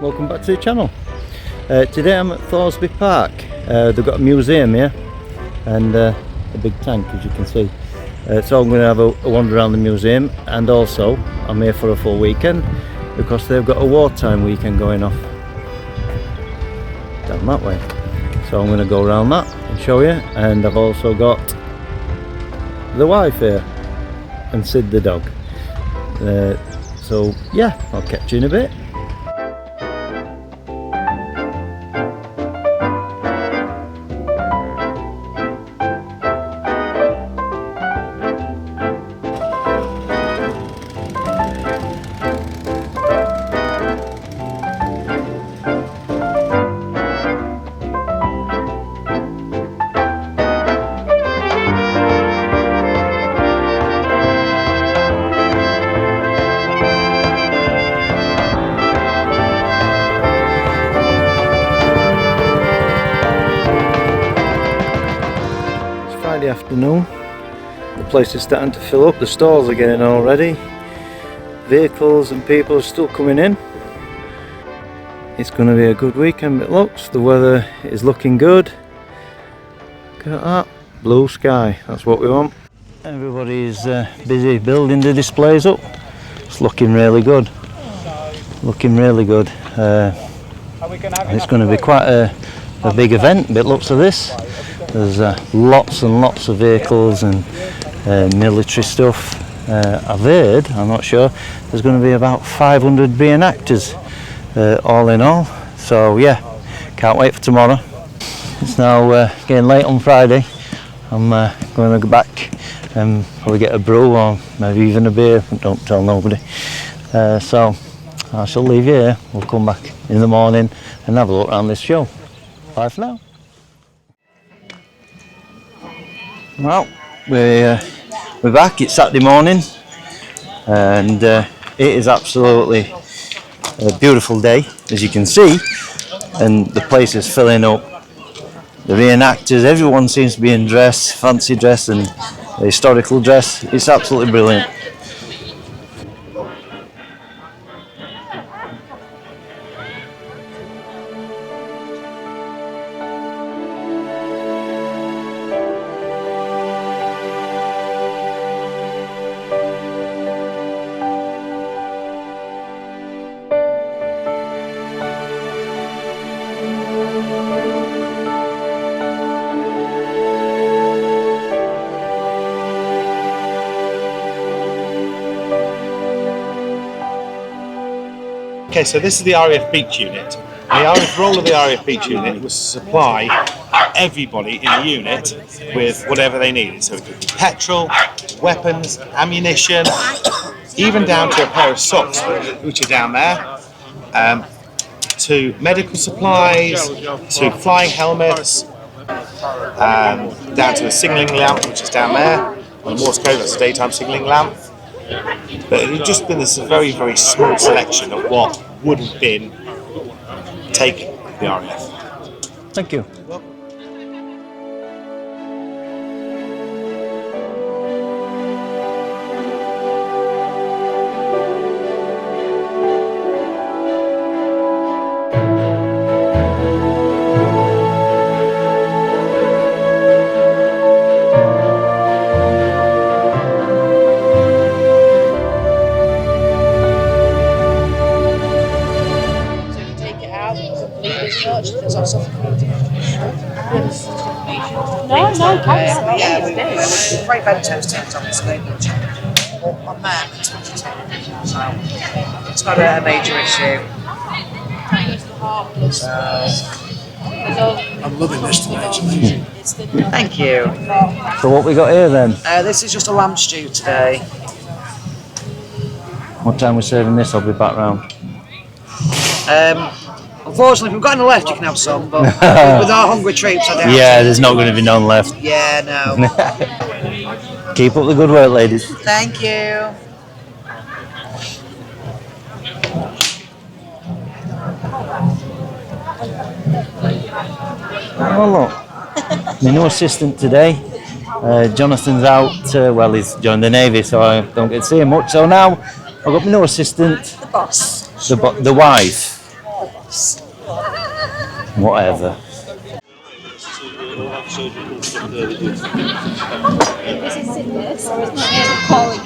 welcome back to the channel. Today I'm at Thoresby Park. They've got a museum here and a big tank, as you can see. So I'm going to have a wander around the museum, and also I'm here for a full weekend because they've got a wartime weekend going off down that way. So I'm going to go around that and show you, and I've also got the wife here and Sid the dog. So yeah, I'll catch you in a bit. Friday afternoon, the place is starting to fill up, the stalls are getting all ready, vehicles and people are still coming in. It's going to be a good weekend, it looks. The weather is looking good. Look at that, blue sky, that's what we want. Everybody's busy building the displays up. It's looking really good, looking really good. It's going to be quite a big event, but looks of this. There's lots and lots of vehicles and military stuff. I've heard, I'm not sure, there's going to be about 500 reenactors all in all. So yeah, can't wait for tomorrow. It's now getting late on Friday. I'm going to go back and probably get a brew or maybe even a beer, but don't tell nobody. So I shall leave you here. We'll come back in the morning and have a look around this show. Bye for now. Well, we're back. It's Saturday morning, and it is absolutely a beautiful day, as you can see, and the place is filling up. The reenactors, everyone seems to be in dress, fancy dress and historical dress. It's absolutely brilliant. Okay, so this is the RAF Beach Unit. The role of the RAF Beach Unit was to supply everybody in the unit with whatever they needed. So it could be petrol, weapons, ammunition, even down to a pair of socks, which are down there, to medical supplies, to flying helmets, down to a signalling lamp, which is down there. On the Morse code, that's a daytime signalling lamp. But it had just been this very, very small selection of what would have been taken the RAF. Thank you. Very Ventos turns on this label on there for 22. So it's not a major issue. I'm loving this today, it's amazing. Thank you. So what we got here then? This is just a lamb stew today. What time we're serving this? I'll be back round. Unfortunately, if we've got any left, you can have some, but with our hungry troops, I doubt. Yeah, there's not going to be none left. Yeah, no. Keep up the good work, ladies. Thank you. Oh look, my new assistant today. Jonathan's out, well he's joined the Navy, so I don't get to see him much. So now I've got my new assistant. The boss. The wife. Whatever. This is sick bay, so it's not here calling it.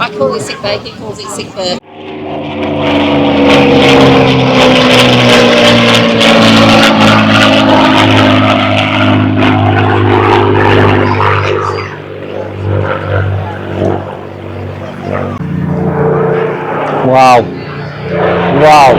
I call it sick bay, he calls it sick bay. Wow. Wow.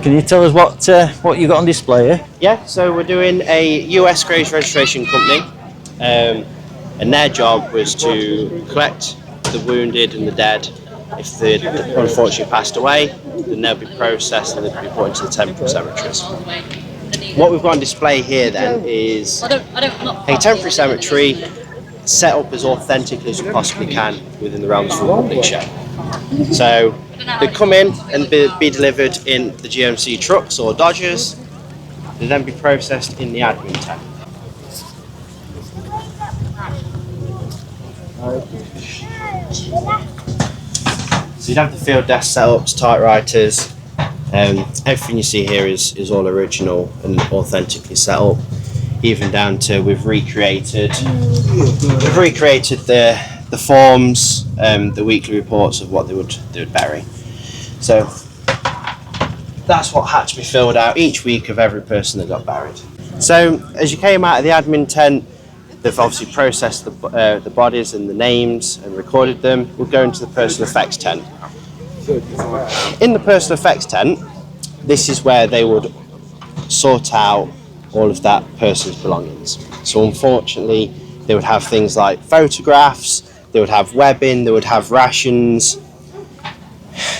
Can you tell us what you got on display here? Yeah, so we're doing a US Graves Registration Company, and their job was to collect the wounded and the dead. If they'd unfortunately passed away, then they'll be processed and they'll be put into the temporary cemeteries. What we've got on display here then is a temporary cemetery set up as authentically as we possibly can within the realms of the public show. So they come in and be delivered in the GMC trucks or Dodgers, and then be processed in the admin tent. So you'd have the field desk setups, typewriters. Everything you see here is all original and authentically set up, even down to we've recreated the forms, the weekly reports of what they would bury. So that's what had to be filled out each week of every person that got buried. So as you came out of the admin tent, they've obviously processed the bodies and the names and recorded them. We'll go into the personal effects tent. In the personal effects tent, this is where they would sort out all of that person's belongings. So unfortunately, they would have things like photographs, they would have webbing, they would have rations.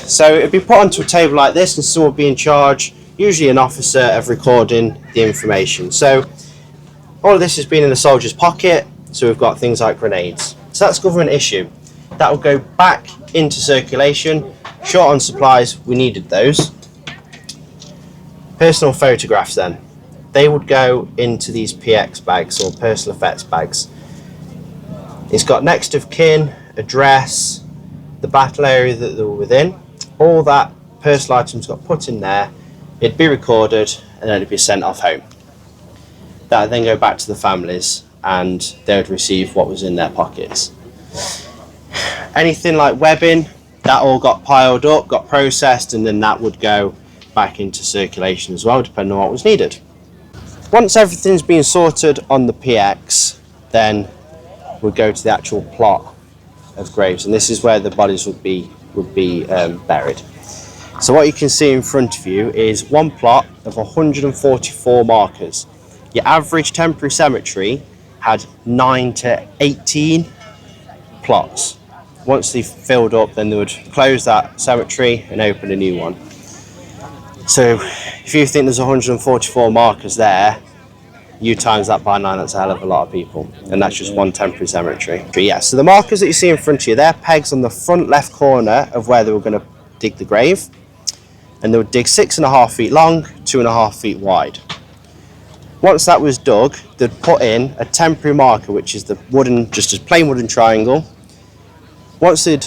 So it'd be put onto a table like this and someone would be in charge, usually an officer, of recording the information. So all of this has been in the soldier's pocket, so we've got things like grenades. So that's government issue. That will go back into circulation. Short on supplies, we needed those. Personal photographs then. They would go into these PX bags or personal effects bags. It's got next of kin, address, the battle area that they were within. All that personal items got put in there. It'd be recorded and then it'd be sent off home. That would then go back to the families and they would receive what was in their pockets. Anything like webbing, that all got piled up, got processed, and then that would go back into circulation as well, depending on what was needed. Once everything's been sorted on the PX, then we'd go to the actual plot of graves, and this is where the bodies would be buried. So what you can see in front of you is one plot of 144 markers. Your average temporary cemetery had 9 to 18 plots. Once they filled up, then they would close that cemetery and open a new one. So if you think there's 144 markers there, you times that by 9, that's a hell of a lot of people. And that's just one temporary cemetery. But yeah, so the markers that you see in front of you, they're pegs on the front left corner of where they were going to dig the grave. And they would dig 6.5 feet long, 2.5 feet wide. Once that was dug, they'd put in a temporary marker, which is the wooden, just a plain wooden triangle. Once they'd,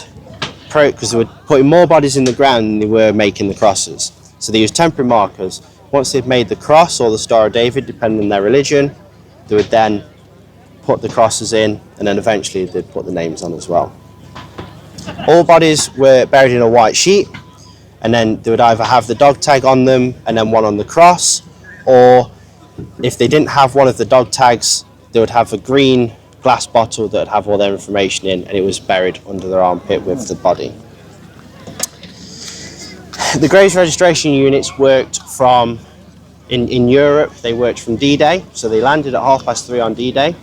because they were putting more bodies in the ground than they were making the crosses. So they used temporary markers. Once they'd made the cross or the Star of David, depending on their religion, they would then put the crosses in, and then eventually they'd put the names on as well. All bodies were buried in a white sheet. and then they would either have the dog tag on them and then one on the cross, or if they didn't have one of the dog tags, they would have a green glass bottle that would have all their information in, and it was buried under their armpit with the body. The graves registration units worked from, in Europe, they worked from D-Day, so they landed at 3:30 on D-Day,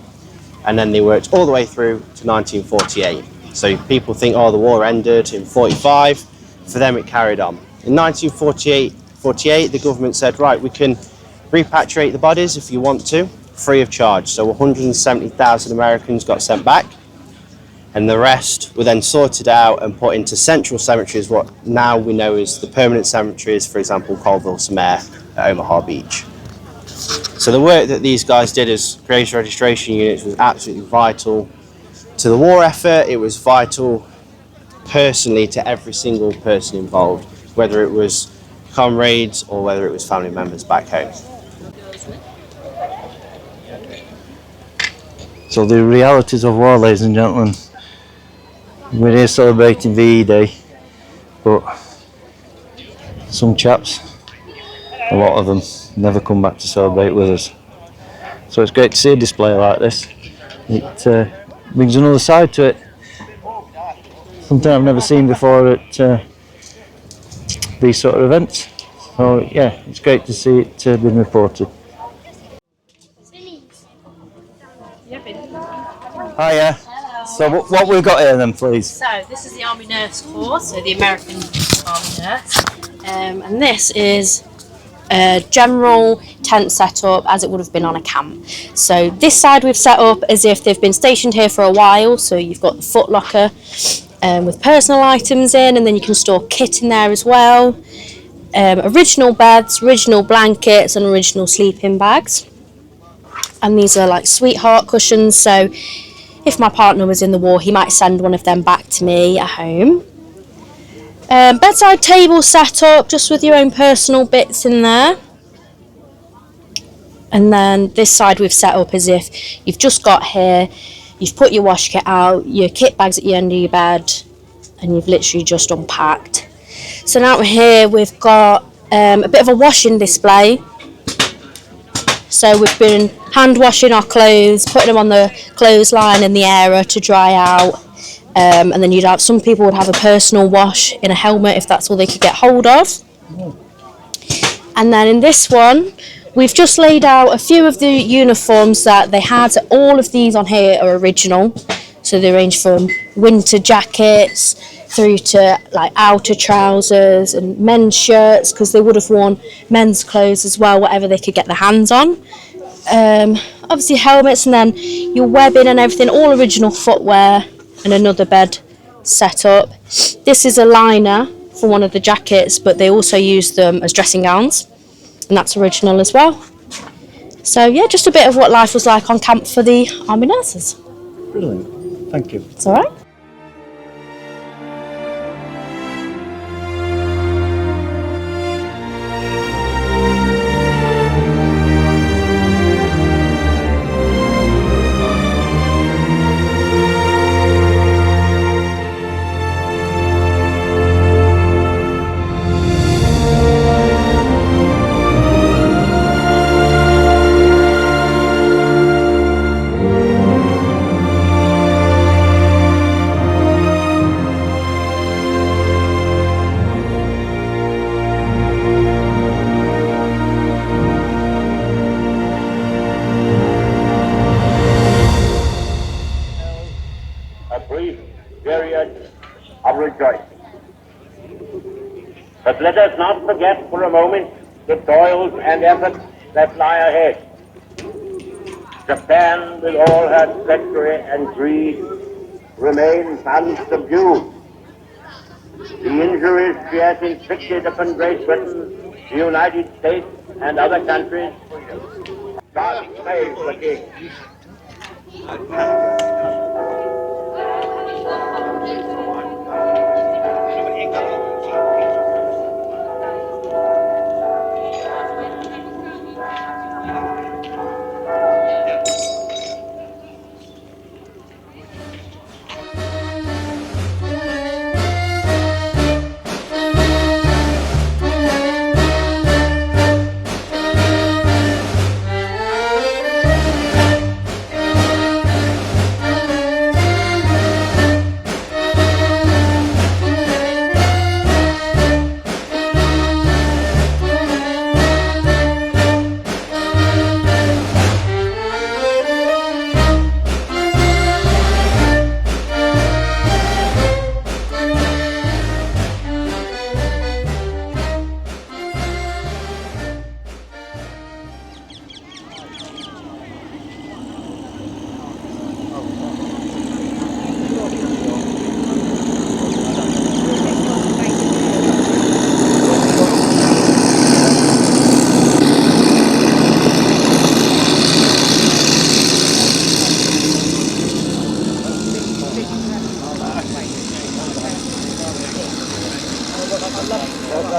and then they worked all the way through to 1948. So people think, oh, the war ended in 45. For them, it carried on. In 1948, the government said, right, we can repatriate the bodies if you want to, free of charge. So 170,000 Americans got sent back, and the rest were then sorted out and put into central cemeteries, what now we know is the permanent cemeteries, for example, Colville-Samare at Omaha Beach. So the work that these guys did as graves registration units was absolutely vital to the war effort. It was vital personally to every single person involved, whether it was comrades or whether it was family members back home. So the realities of war, ladies and gentlemen. We're here celebrating VE Day, but some chaps, a lot of them, never come back to celebrate with us. So it's great to see a display like this. It brings another side to it. Something I've never seen before at these sort of events. So yeah, it's great to see it being reported. Hiya. So what we've got here then, please? So this is the Army Nurse Corps, so the American Army Nurse, and this is a general tent setup as it would have been on a camp. So this side we've set up as if they've been stationed here for a while, so you've got the foot locker with personal items in, and then you can store kit in there as well. Original beds, original blankets and original sleeping bags. And these are like sweetheart cushions, so if my partner was in the war, he might send one of them back to me at home. Bedside table set up, just with your own personal bits in there. And then this side we've set up as if you've just got here, you've put your wash kit out, your kit bag's at the end of your bed, and you've literally just unpacked. So now here we've got a bit of a washing display. So we've been hand washing our clothes, putting them on the clothesline in the area to dry out, and then you'd have, some people would have a personal wash in a helmet if that's all they could get hold of. And then in this one, we've just laid out a few of the uniforms that they had. So all of these on here are original, so they range from winter jackets through to like outer trousers and men's shirts, because they would have worn men's clothes as well, whatever they could get their hands on. Obviously helmets, and then your webbing and everything, all original footwear, and another bed set up. This is a liner for one of the jackets, but they also use them as dressing gowns, and that's original as well. So yeah, just a bit of what life was like on camp for the Army nurses. Brilliant, thank you. It's all right. Period of rejoicing. But let us not forget for a moment the toils and efforts that lie ahead. Japan, with all her treachery and greed, remains unsubdued. The injuries she has inflicted upon Great Britain, the United States, and other countries, God save the King.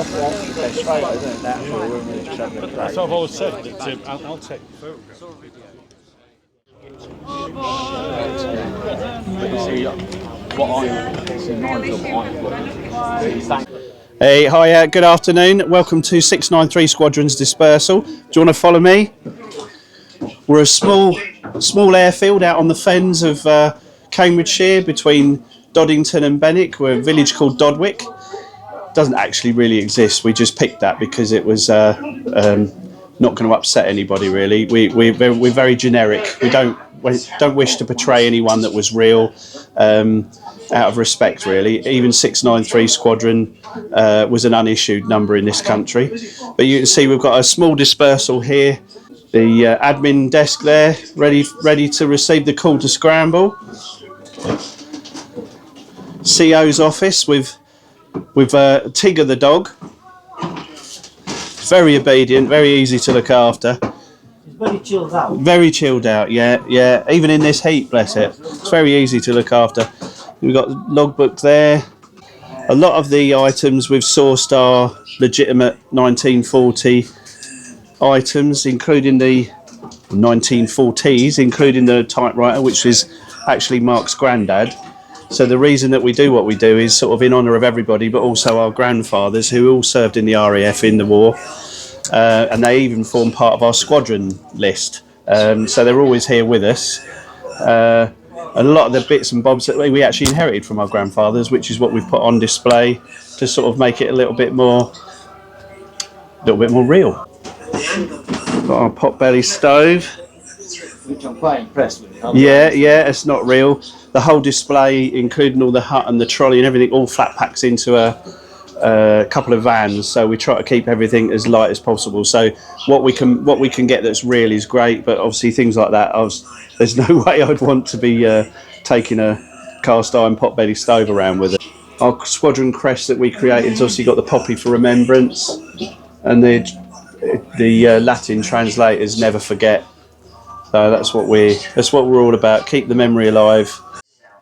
That's what I've always said. That, I'll take photographs. Hey, hi, good afternoon. Welcome to 693 Squadron's Dispersal. Do you want to follow me? We're a small airfield out on the fens of Cambridgeshire between Doddington and Benwick. We're a village called Dodwick. Doesn't actually really exist. We just picked that because it was not going to upset anybody really. We're very generic. We don't wish to portray anyone that was real, out of respect really. Even 693 Squadron was an unissued number in this country. But you can see we've got a small dispersal here. The admin desk there, ready to receive the call to scramble. CO's office with Tigger the dog. Very obedient, very easy to look after. He's very chilled out. Very chilled out, yeah. Even in this heat, bless it. It's very easy to look after. We've got the logbook there. A lot of the items we've sourced are legitimate 1940 items, including the 1940s, including the typewriter, which is actually Mark's granddad. So the reason that we do what we do is sort of in honour of everybody, but also our grandfathers who all served in the RAF in the war, and they even form part of our squadron list. So they're always here with us. A lot of the bits and bobs that we actually inherited from our grandfathers, which is what we've put on display to sort of make it a little bit more real. Got our potbelly stove. Which I'm quite impressed with. Yeah, it's not real. The whole display, including all the hut and the trolley and everything, all flat packs into a couple of vans. So we try to keep everything as light as possible. So what we can get that's real is great, but obviously things like that, there's no way I'd want to be taking a cast iron potbelly stove around with it. Our squadron crest that we created has obviously got the poppy for remembrance, and the Latin translators never forget. So that's what we're all about. Keep the memory alive.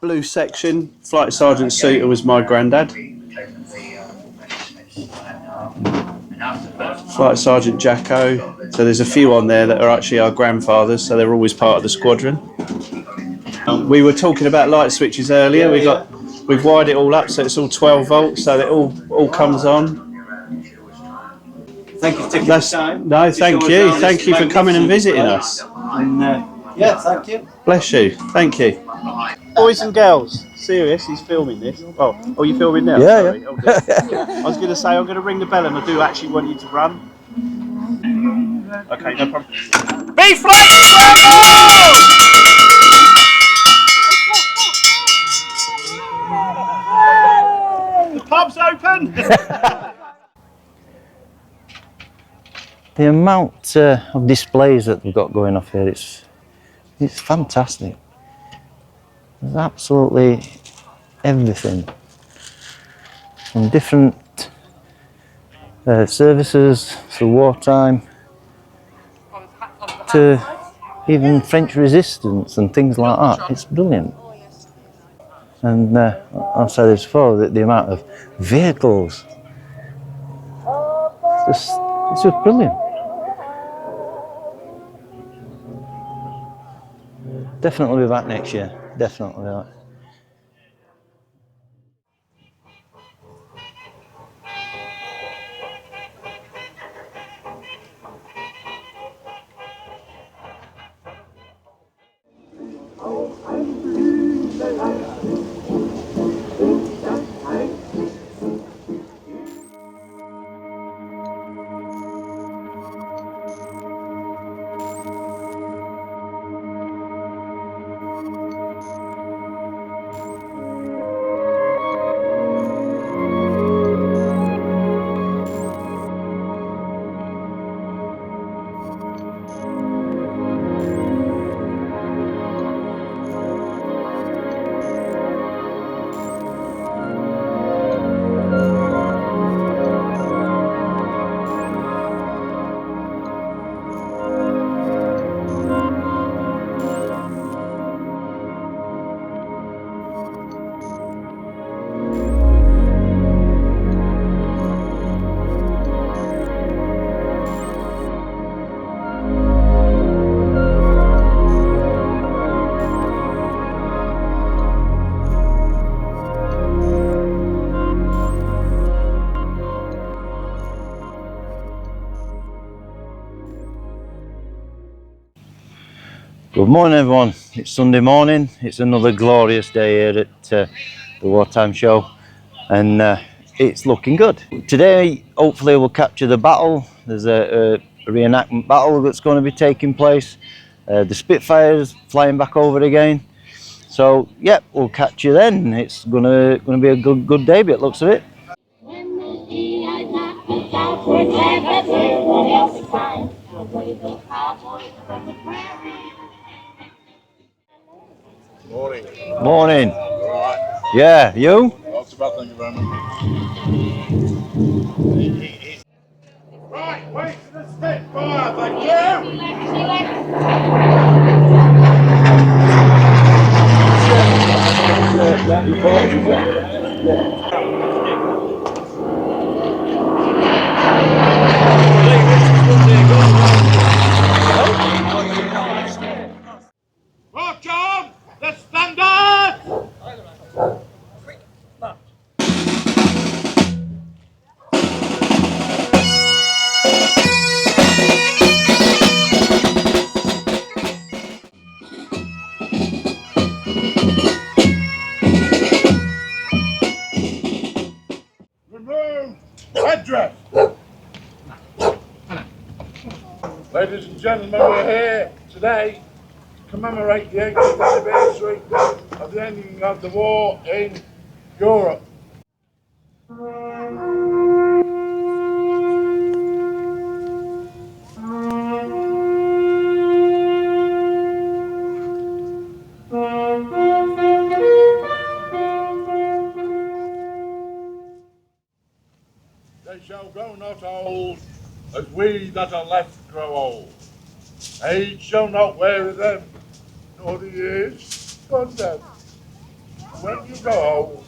Blue section, Flight Sergeant Suter was my granddad. Flight Sergeant Jacko. So there's a few on there that are actually our grandfathers, so they're always part of the squadron. We were talking about light switches earlier. We've wired it all up so it's all 12 volts, so that it all comes on. Thank you for taking the time. No, thank you. Thank you for coming and visiting us. And yeah, thank you. Bless you. Thank you. Boys and girls, serious, he's filming this. Oh, you filming now? Yeah, sorry. I was going to say, I'm going to ring the bell and I do actually want you to run. Okay, no problem. Be flexible! The pub's open! The amount of displays that we've got going off here, it's fantastic. There's absolutely everything, from different services for wartime to even French resistance and things like that. It's brilliant. And I've said this before, that the amount of vehicles, it's just brilliant. Definitely be back next year. Definitely. Good morning everyone, it's Sunday morning, it's another glorious day here at the Wartime show, and it's looking good. Today hopefully we'll capture the battle. There's a reenactment battle that's going to be taking place. The Spitfires flying back over again, so yeah, we'll catch you then. It's gonna be a good day by the looks of it. Morning. Morning. Alright. Yeah, you? Not too bad, thank you very much. Right, wait for the Spitfire, thank March on! The standard! Remove headdress! Ladies and gentlemen, we're here today to commemorate the 80th anniversary of the ending of the war in Europe. They shall grow not old, as we that are left grow old. Age shall not weary them, nor the years shun them. When you grow old,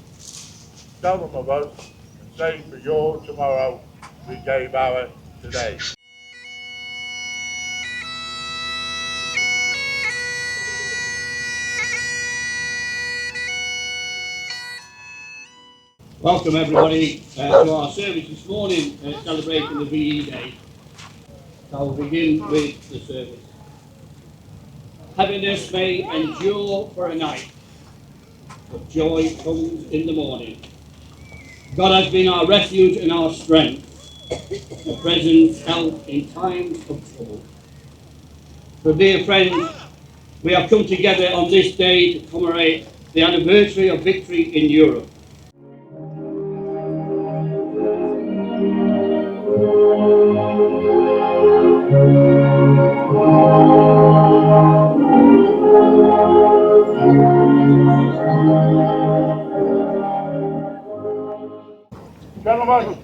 tell them of us, and say for your tomorrow we gave our today. Welcome everybody to our service this morning, celebrating the VE Day. So I'll begin with the service. Heaviness may endure for a night, but joy comes in the morning. God has been our refuge and our strength, a present help in times of trouble. So dear friends, we have come together on this day to commemorate the anniversary of victory in Europe. Gentlemen,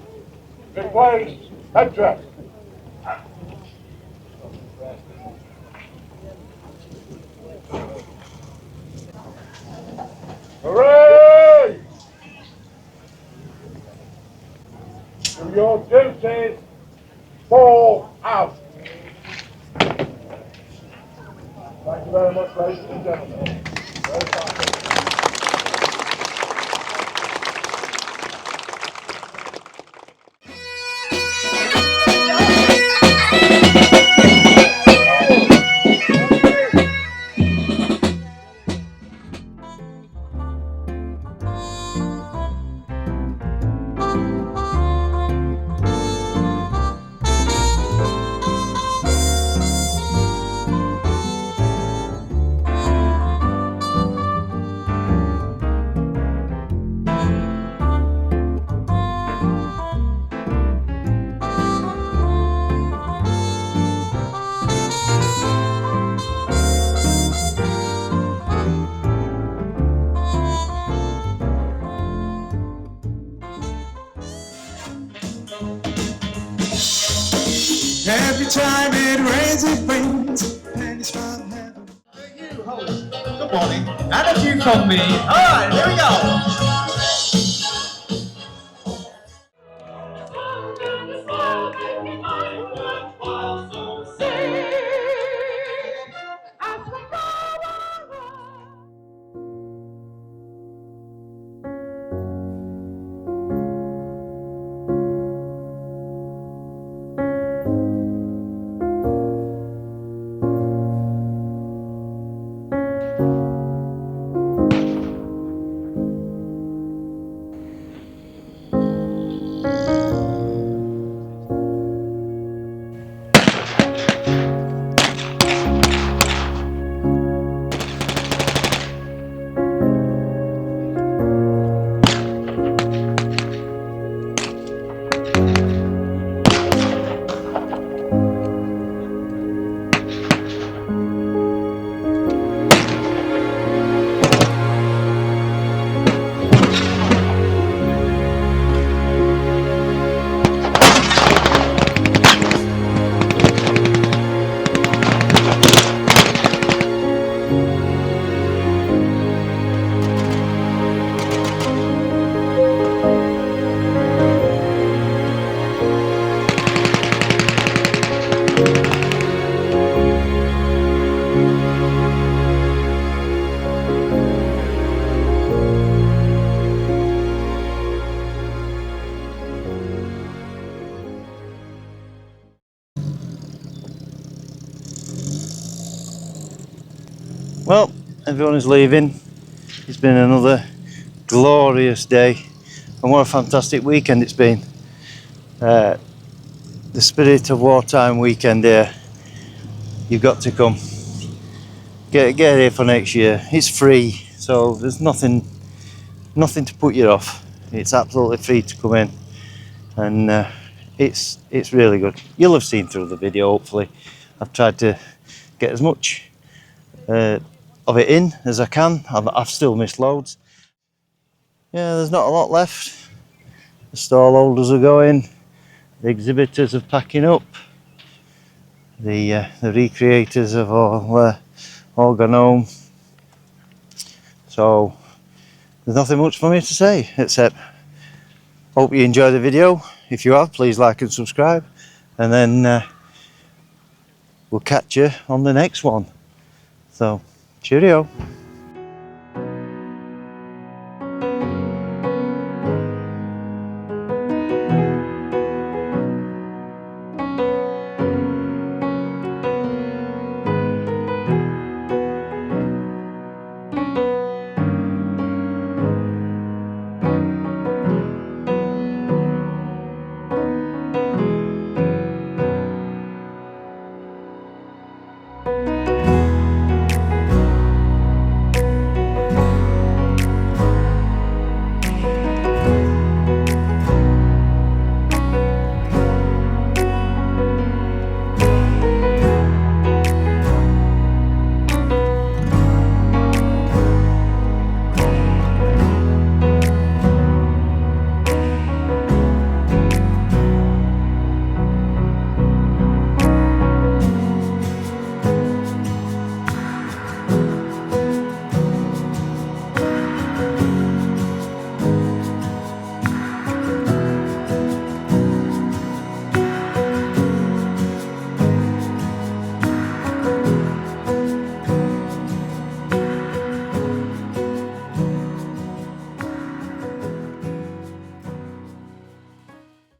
replace headdress. Hooray! To your duties, fall out. Thank you very much, ladies and gentlemen. Very fine. Every time it rains, it brings pennies from heaven. Good morning, and a few from me. Alright, here we go. Well, everyone is leaving. It's been another glorious day, and what a fantastic weekend it's been. The spirit of wartime weekend here. You've got to come. Get here for next year. It's free, so there's nothing to put you off. It's absolutely free to come in, and it's really good. You'll have seen through the video, hopefully. I've tried to get as much of it in as I can. I've still missed loads. Yeah, there's not a lot left. The stall holders are going, the exhibitors are packing up, the recreators have all gone home. So there's nothing much for me to say except hope you enjoy the video. If you have, please like and subscribe, and then we'll catch you on the next one. So cheerio.